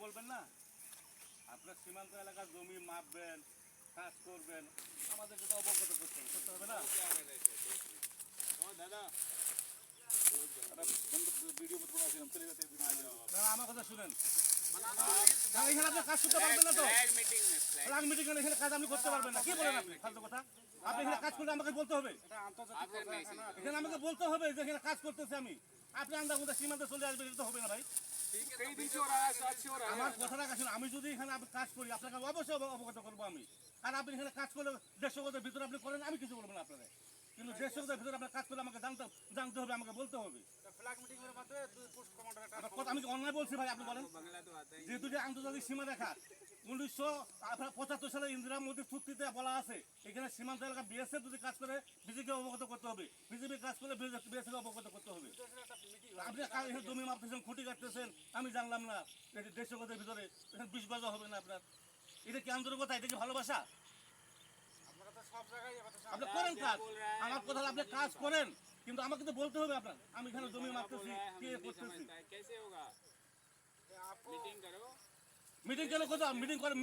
বলবেন না, আপনার সীমান্ত এলাকার জমি মাপবেন, কাজ করবেন, আমাদেরকে তো অবগত করতে হবে না? দাদা ভিডিও আমার কথা শুনেন, এখানে আপনি কাজ করতে পারবেন না তো, ফ্ল্যাগ মিটিং এখানে কাজ আপনি করতে পারবেন না। কি বলেন আপনি ফালতু কথা? আপনি এখানে কাজ করলে আমাকে বলতে হবে, এখানে আমাকে বলতে হবে যে এখানে কাজ করতেছে আমি। আপনি আন্দাজ মধ্যে সীমান্তে চলে আসবেন, এটা তো হবে না ভাই। আমার কথাটা শুনুন, আমি যদি এখানে কাজ করি আপনাকে অবশ্যই অবগত করবো আমি। আর আপনি এখানে কাজ করলে 150 গজের ভিতরে আপনি করেন, আমি কিছু বলবো না আপনাদের। কিন্তু 150 গজের ভিতরে আপনার কাজ করলে আমাকে জানতে হবে, আমাকে বলতে হবে। আমি কি অন্যায় বলছি ভাই? আপনি বলেন, যেহেতু যে আন্তর্জাতিক সীমা রেখা 1975 সালে ইন্দিরা মোদীর চুক্তিতে বলা আছে, এখানে সীমান্ত এলাকা বিএসএফ যদি কাজ করে বিজেপিকে অবগত করতে হবে, বিজেপি কাজ করলে বিএসএফ অবগত করতে হবে। আপনি এখানে জমি মাপতেছেন, খুঁটি কাটতেছেন, আমি জানলাম না। 150 গজের ভিতরে 20 গজ হবে না আপনার। এটা কি আন্তরিকতা? এটা কি ভালোবাসা? আপনি করেন কাজ, আমার কথা আপনি কাজ করেন, কিন্তু আমাকে তো বলতে হবে আপনার। আমি এখানে জমি মাপতেছি, কে করতেছি। মিটিং কেন করতে?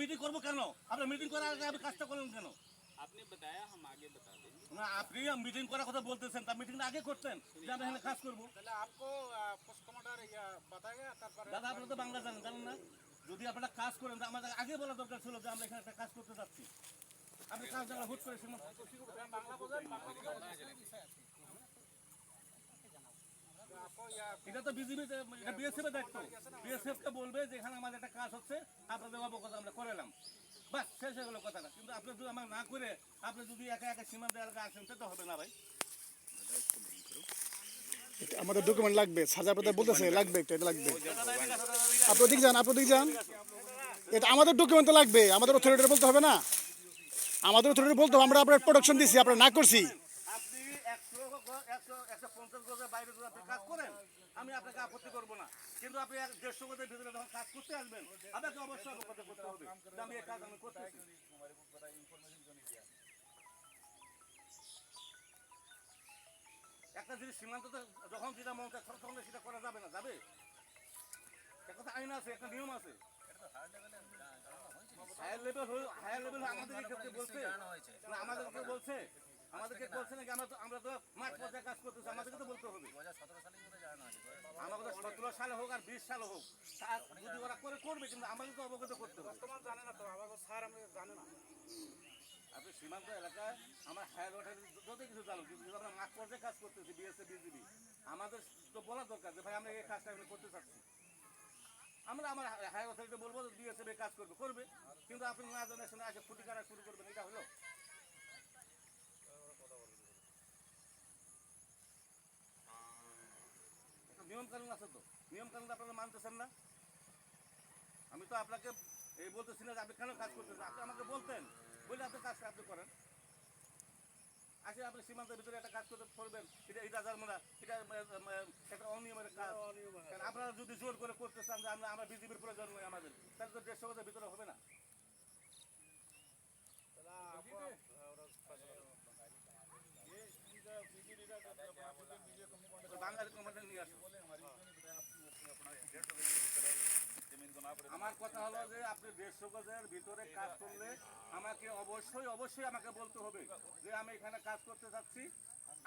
মিটিং করবো কেন? আপনি মিটিং করার আগে আপনি কাজটা করলেন কেন? आपने बताया हम आगे बता देंगे না, আপনি মিটিং করার কথা বলতেছেন, তা মিটিংটা আগে করতেন যে আমরা এখানে কাজ করবো। দাদা আপনারা তো বাংলা জানেন না? যদি আপনারা কাজ করেন তো আমাদের আগে বলা দরকার ছিল যে আমরা এখানে একটা কাজ করতে যাচ্ছি। আপনি কাজ জানা হুট করে এটা তো বিজেপি, এটা বিএসএফ এর দায়িত্ব। বিএসএফ কে বলবে যে এখানে আমাদের একটা কাজ হচ্ছে, আপনাদের অবগত আমরা করালাম, বাস শেষ হয়ে গেল কথাটা। কিন্তু আপনি যদি আমার না করে আপনি যদি একা একা সীমান্ত এলাকা আসেন, তো হবে না ভাই। আমাদের ডকুমেন্ট লাগবে, সাজা প্রদায় বলতেছে লাগবে, এটা লাগবে। আপনি দিক যান, এটা আমাদের ডকুমেন্ট তো লাগবে, আমাদের অথরিটি বলতে হবে না? আমাদের অথরিটি বলতে হবে আমরা আপনার প্রোডাকশন দিছি, আপনার না করছি। আপনি 150 গজের বাইরে যদি আপনি কাজ করেন, আমি আপনাকে আপত্তি করবো না। কিন্তু আপনি 150 গজের ভিতরে যখন কাজ করতে আসবেন, আপনাকে অবশ্যই অবগত করতে হবে যে আমি এই কাজ আমি করতেছি। একটা জিনিস সীমান্ততে যখন যেটা মন চায় তখন সেটা করা যাবে না, যাবে? একটা আইন আছে, একটা নিয়ম আছে। হায়ার লেভেল আমাদেরকে বলছে না, আমাদেরকে বলছে নাকি? আমরা তো মাঠ পর্যায়ে কাজ করতেছি, আমাদেরকে তো বলতে হবে। আমাদের 17 সালে হোক আর 20 সালে হোক, যদি ওরা করবে, কিন্তু আমাদের তো অবগত করতে হবে। আপনি সীমান্ত এলাকায় আমার হায়ার অথরিটি যত কিছু জানুক, কিন্তু আমরা মাঠ পর্যায়ে কাজ করতেছি, বিএসএফ বিজিবি, আমাদের তো বলা দরকার যে ভাই আমরা এই কাজটা আমি করতে চাচ্ছি। আমরা আমার হায়ার অথরিটি বলবো বিএসএফ কাজ করবে, কিন্তু আপনি না জানার সঙ্গে আগে ফুটি কাটা শুরু করবেন, এটা হলো? নিয়ম কানুন আছে তো, নিয়ম কানুন আপনারা মানতেছেন না। আমি তো আপনাকে এই বলতেছি না যে আপনি কেন কাজ করতেছেন, আপনি আমাকে বলতেন, বলে আপনি কাজটা আপনি করেন। আসে আপনি সীমান্তের ভিতরে একটা কাজ করতে করবেন, এটা জানবো, এটা একটা অনিয়মের কাজ। আপনারা যদি জোর করে করতে চান যে আমরা বিজেপির প্রয়োজন নয় আমাদের, তাহলে তো 150 গজের ভিতরে হবে না। বাঙালি কমান্ডার নিয়ে আসুন। আমার কথা হলো যে আপনি 150 গজের ভিতরে কাজ করলে আমাকে অবশ্যই আমাকে বলতে হবে যে আমি এখানে কাজ করতে চাচ্ছি,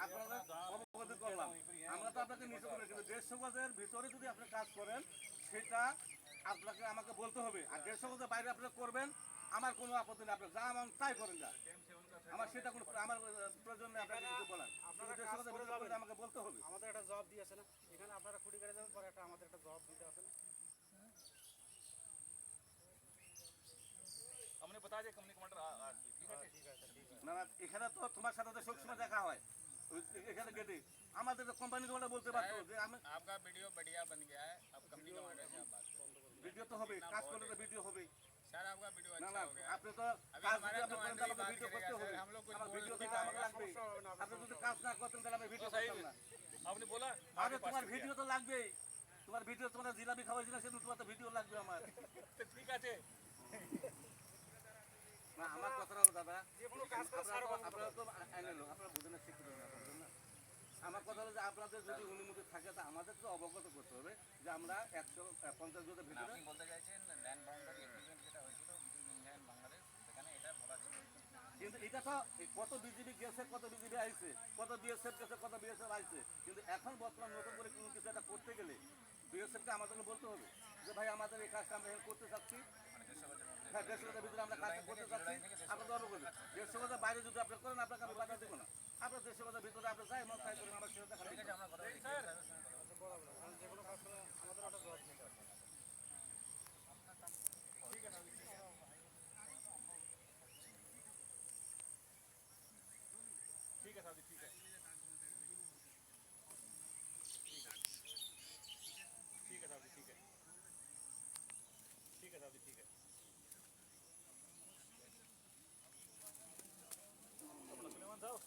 আপনারা অবগত করলাম। আমরা তো আপনাকে নিষেধ করি, কিন্তু 150 গজের ভিতরে যদি আপনি কাজ করেন সেটা আপনাকে আমাকে বলতে হবে। আর 150 গজের বাইরে আপনি করবেন, আমার কোনো আপত্তি নেই, আপনি যা মান তাই করেন না, আমার সেটা কোনো আমার প্রয়োজন নেই আপনাকে কিছু বলার। আমাকে বলতে হবে। আমাদের একটা জব দিয়েছে না, এখানে আপনারা খুঁটি করে যাবেন, পরে আমাদের একটা জব দিতে আছে না। हमने बता दिया कंपनी कमांडर না না, এখানে তো তোমার সাথে তো সবসময় দেখা হয়, এখানে গেটে আমাদের কোম্পানি তোমাটা বলতে পারতো যে আমি आपका वीडियो बढ़िया बन गया है, अब कंपनी कमांडर से आप बात करें। ভিডিও তো হবে, কাজ করলে তো ভিডিও হবে। सर आपका वीडियो না अच्छा না, हो गया। আপনি তো কাজ যদি আপনি করেন তাহলে আমাকে ভিডিও করতে হবে, আমার ভিডিও দিতে আমাকে লাগবে। আপনি যদি কাজ না করতেন তাহলে আমি ভিডিও করতাম না। आपने बोला আরে তোমার ভিডিও তো লাগবেই, তোমার ভিডিও, তোমার জিলাপি খাওয়াইছিল সেদিন, তোমার তো ভিডিও লাগবে আমার। तो ठीक है। না, আমার কথা হলো দাদা, যে কোনো কাজ করে আপনারা তো আইনে লোক, আপনারা বুঝেন না, শিক্ষিত না। আমার কথা হলো যে আপনাদের যদি অনুমতি থাকে তা আমাদের তো অবগত করতে হবে যে আমরা 150 গজের ভিতরে। আপনি বলতে চাইছেন ল্যান্ড ল্যান্ড বাউন্ডারি এগ্রিমেন্ট যেটা হয়েছিল বিটুইন ইন্ডিয়া অ্যান্ড বাংলাদেশ সেখানে এটা বলা ছিল। কিন্তু এটা তো এই কত বিজিবি গেছে, কত বিজিবি আইছে, কত বিএসএফ গেছে, কত বিএসএফ আইছে, কিন্তু এখন বর্তমান নতুন করে কোনো কিছু একটা করতে গেলে বিএসএফকে আমাদেরকে বলতে হবে যে ভাই আমাদের এই কাজটা আমরা করতে চাচ্ছি। হ্যাঁ, 150 গজের ভিতরে আমরা কাজ করতে চাচ্ছি, আপনাদের অবগত 150 গজের বাইরে যদি আপনি করেন আপনাকে আমি বাধা দেবো না। আপনার 150 গজের ভিতরে আপনি যাই মন তাই করেন, আমার সেটা দেখা ঠিক আছে, আমরা কথা বলি সাহেবের সঙ্গে কথা বলি। বরাবর কারণ যে কোনো কাজ করে আমাদের একটা জবাব দিতে হবে। ठीक है साहब जी, ठीक है, ठीक है साहब जी, ठीक है, ठीक है साहब जी, ठीक है। अपना सुलेमान साहब,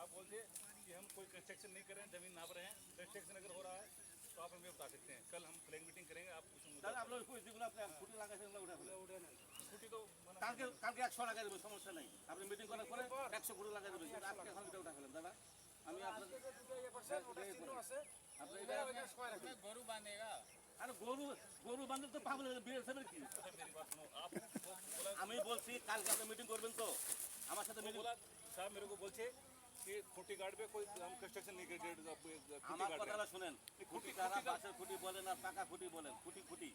आप बोलते कि हम कोई कंस्ट्रक्शन नहीं कर रहे हैं, जमीन नाप रहे हैं, कंस्ट्रक्शन अगर हो रहा है तो आप हमें बता सकते हैं। कल हम फ्लैग मीटिंग करेंगे, आप उस मुद्दे তাহলে আপনার ওই যেগুলো আপনি খুঁটি লাগাইছেন ওগুলো উঠে ফেলেন। উঠে নেন। छुट्टी तो मना কালকে কালকে 100 লাগাই দেবেন, সমস্যা নাই। আপনি মিটিং করার পরে 100 খুঁটি লাগাই দেবেন, কিন্তু আপনি এখন এটা উঠে ফেলেন দাদা। আমি আপনার আজকে যে দুটো ইয়ে করছেন, ওটা চিহ্ন আছে, আপনি ওটা ওইটা সবাই রাখবেন। उसमें गोरू बांधेगा। আরে গরু বান্ধব তো পাগল বিএসএফের কি? मेरी बात सुनो, आप बोला আমি বলছি কালকে আপনি মিটিং করবেন তো আমার সাথে মিটিং। बोला साहब मेरे को बोलते कि खुट्टी गार्ड पे कोई हम कंस्ट्रक्शन नहीं कर আমার खुट्टी কথাটা শুনেন, খুঁটি কারা বাঁশের খুঁটি বলেন আর পাকা খুঁটি বলেন, খুঁটি খুঁটি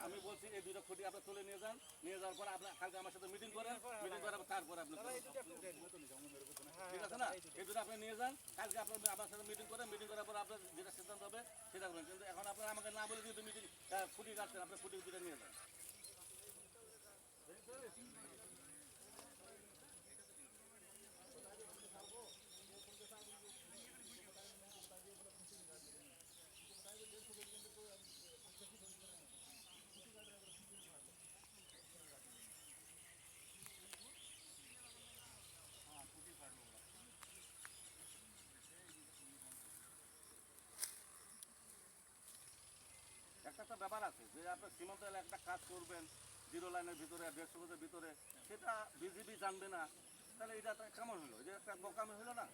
আমি বলছি এই দুটো খুঁটি আপনি তুলে নিয়ে যান, নিয়ে যাওয়ার পর আপনি কালকে আমার সাথে মিটিং করেন, মিটিং করার পর তারপরে আপনি দাদা, এই দুটো একটু উঠে নিন। ঠিক আছে না, এই দুটো আপনি নিয়ে যান, কালকে আপনি আমার সাথে মিটিং করেন, মিটিং করার পর আপনার যেটা সিদ্ধান্ত হবে সেটা করবেন। কিন্তু এখন আপনার আমাকে না বলে যেহেতু মিটিং খুঁটি কাটছেন, আপনি খুঁটি দুটো নিয়ে যান। একটা ব্যাপার আছে যে আপনার সীমান্ত এলাকায় একটা কাজ করবেন 0 লাইনের ভিতরে 150 গজের ভিতরে, সেটা বিজিবি জানবে না, তাহলে এটা তো কেমন হলো? এটা একটা বোকামি হলো না?